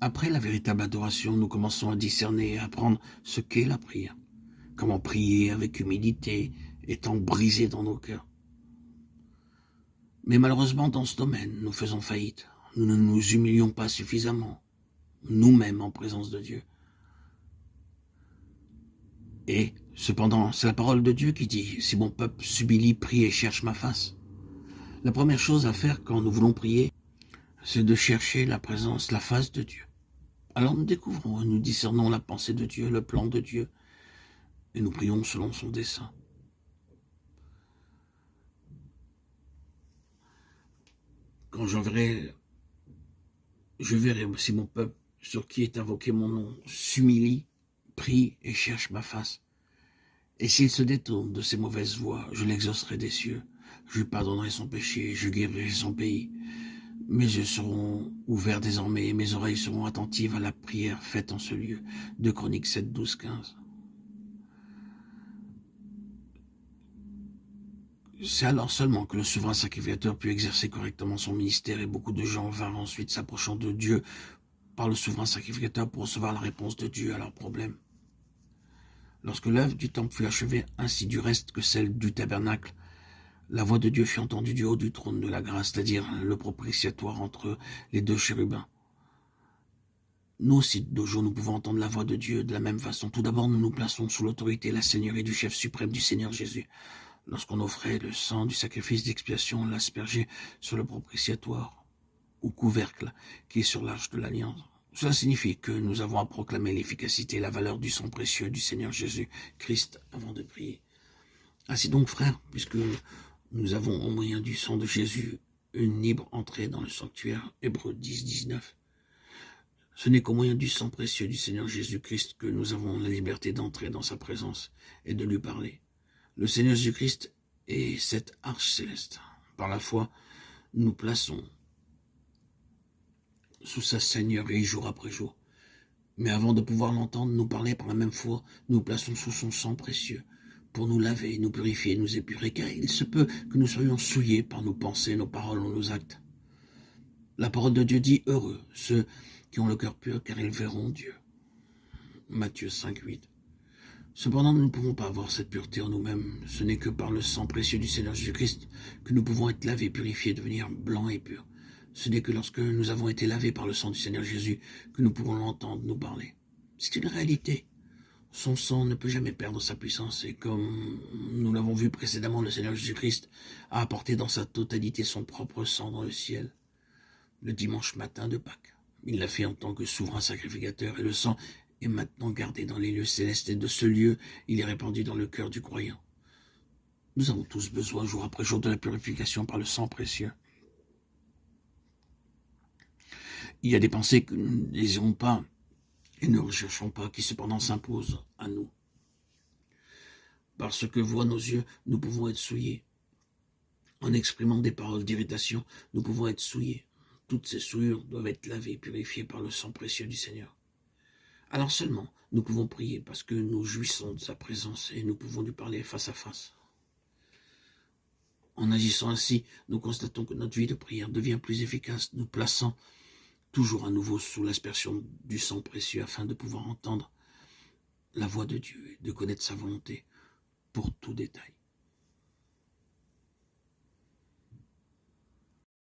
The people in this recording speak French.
Après la véritable adoration, nous commençons à discerner et à apprendre ce qu'est la prière. Comment prier avec humilité, étant brisé dans nos cœurs. Mais malheureusement, dans ce domaine, nous faisons faillite. Nous ne nous humilions pas suffisamment, nous-mêmes en présence de Dieu. Et, cependant, c'est la parole de Dieu qui dit, si mon peuple s'humilie, prie et cherche ma face. La première chose à faire quand nous voulons prier, c'est de chercher la présence, la face de Dieu. Alors nous découvrons et nous discernons la pensée de Dieu, le plan de Dieu, et nous prions selon son dessein. Quand je verrai si mon peuple, sur qui est invoqué mon nom, s'humilie, prie et cherche ma face. Et s'il se détourne de ses mauvaises voies, je l'exaucerai des cieux, je lui pardonnerai son péché, je guérirai son pays. Mes yeux seront ouverts désormais et mes oreilles seront attentives à la prière faite en ce lieu. 2 Chroniques 7, 12, 15. C'est alors seulement que le souverain sacrificateur put exercer correctement son ministère et beaucoup de gens vinrent ensuite s'approchant de Dieu par le souverain sacrificateur pour recevoir la réponse de Dieu à leurs problèmes. Lorsque l'œuvre du temple fut achevée, ainsi du reste que celle du tabernacle, la voix de Dieu fut entendue du haut du trône de la grâce, c'est-à-dire le propitiatoire entre les 2 chérubins. Nous aussi, de nos jours, nous pouvons entendre la voix de Dieu de la même façon. Tout d'abord, nous nous plaçons sous l'autorité et la seigneurie du chef suprême du Seigneur Jésus. Lorsqu'on offrait le sang du sacrifice d'expiation, on l'aspergeait sur le propitiatoire ou couvercle qui est sur l'arche de l'Alliance. Cela signifie que nous avons à proclamer l'efficacité et la valeur du sang précieux du Seigneur Jésus-Christ avant de prier. Ainsi donc, frères, puisque nous avons au moyen du sang de Jésus une libre entrée dans le sanctuaire, Hébreux 10, 19, ce n'est qu'au moyen du sang précieux du Seigneur Jésus-Christ que nous avons la liberté d'entrer dans sa présence et de lui parler. Le Seigneur Jésus-Christ est cette arche céleste. Par la foi, nous plaçons sous sa seigneurie jour après jour. Mais avant de pouvoir l'entendre nous parler par la même foi, nous plaçons sous son sang précieux pour nous laver, nous purifier, nous épurer, car il se peut que nous soyons souillés par nos pensées, nos paroles ou nos actes. La parole de Dieu dit « Heureux ceux qui ont le cœur pur, car ils verront Dieu ». Matthieu 5, 8. Cependant, nous ne pouvons pas avoir cette pureté en nous-mêmes. Ce n'est que par le sang précieux du Seigneur Jésus-Christ que nous pouvons être lavés, purifiés, devenir blancs et purs. Ce n'est que lorsque nous avons été lavés par le sang du Seigneur Jésus que nous pouvons l'entendre nous parler. C'est une réalité. Son sang ne peut jamais perdre sa puissance et comme nous l'avons vu précédemment, le Seigneur Jésus-Christ a apporté dans sa totalité son propre sang dans le ciel le dimanche matin de Pâques. Il l'a fait en tant que souverain sacrificateur et le sang est maintenant gardé dans les lieux célestes et de ce lieu, il est répandu dans le cœur du croyant. Nous avons tous besoin, jour après jour, de la purification par le sang précieux. Il y a des pensées que nous ne désirons pas et ne recherchons pas, qui cependant s'imposent à nous. Parce que voient nos yeux, nous pouvons être souillés. En exprimant des paroles d'irritation, nous pouvons être souillés. Toutes ces souillures doivent être lavées, purifiées par le sang précieux du Seigneur. Alors seulement, nous pouvons prier parce que nous jouissons de sa présence et nous pouvons lui parler face à face. En agissant ainsi, nous constatons que notre vie de prière devient plus efficace, nous plaçant toujours à nouveau sous l'aspersion du sang précieux afin de pouvoir entendre la voix de Dieu et de connaître sa volonté pour tout détail.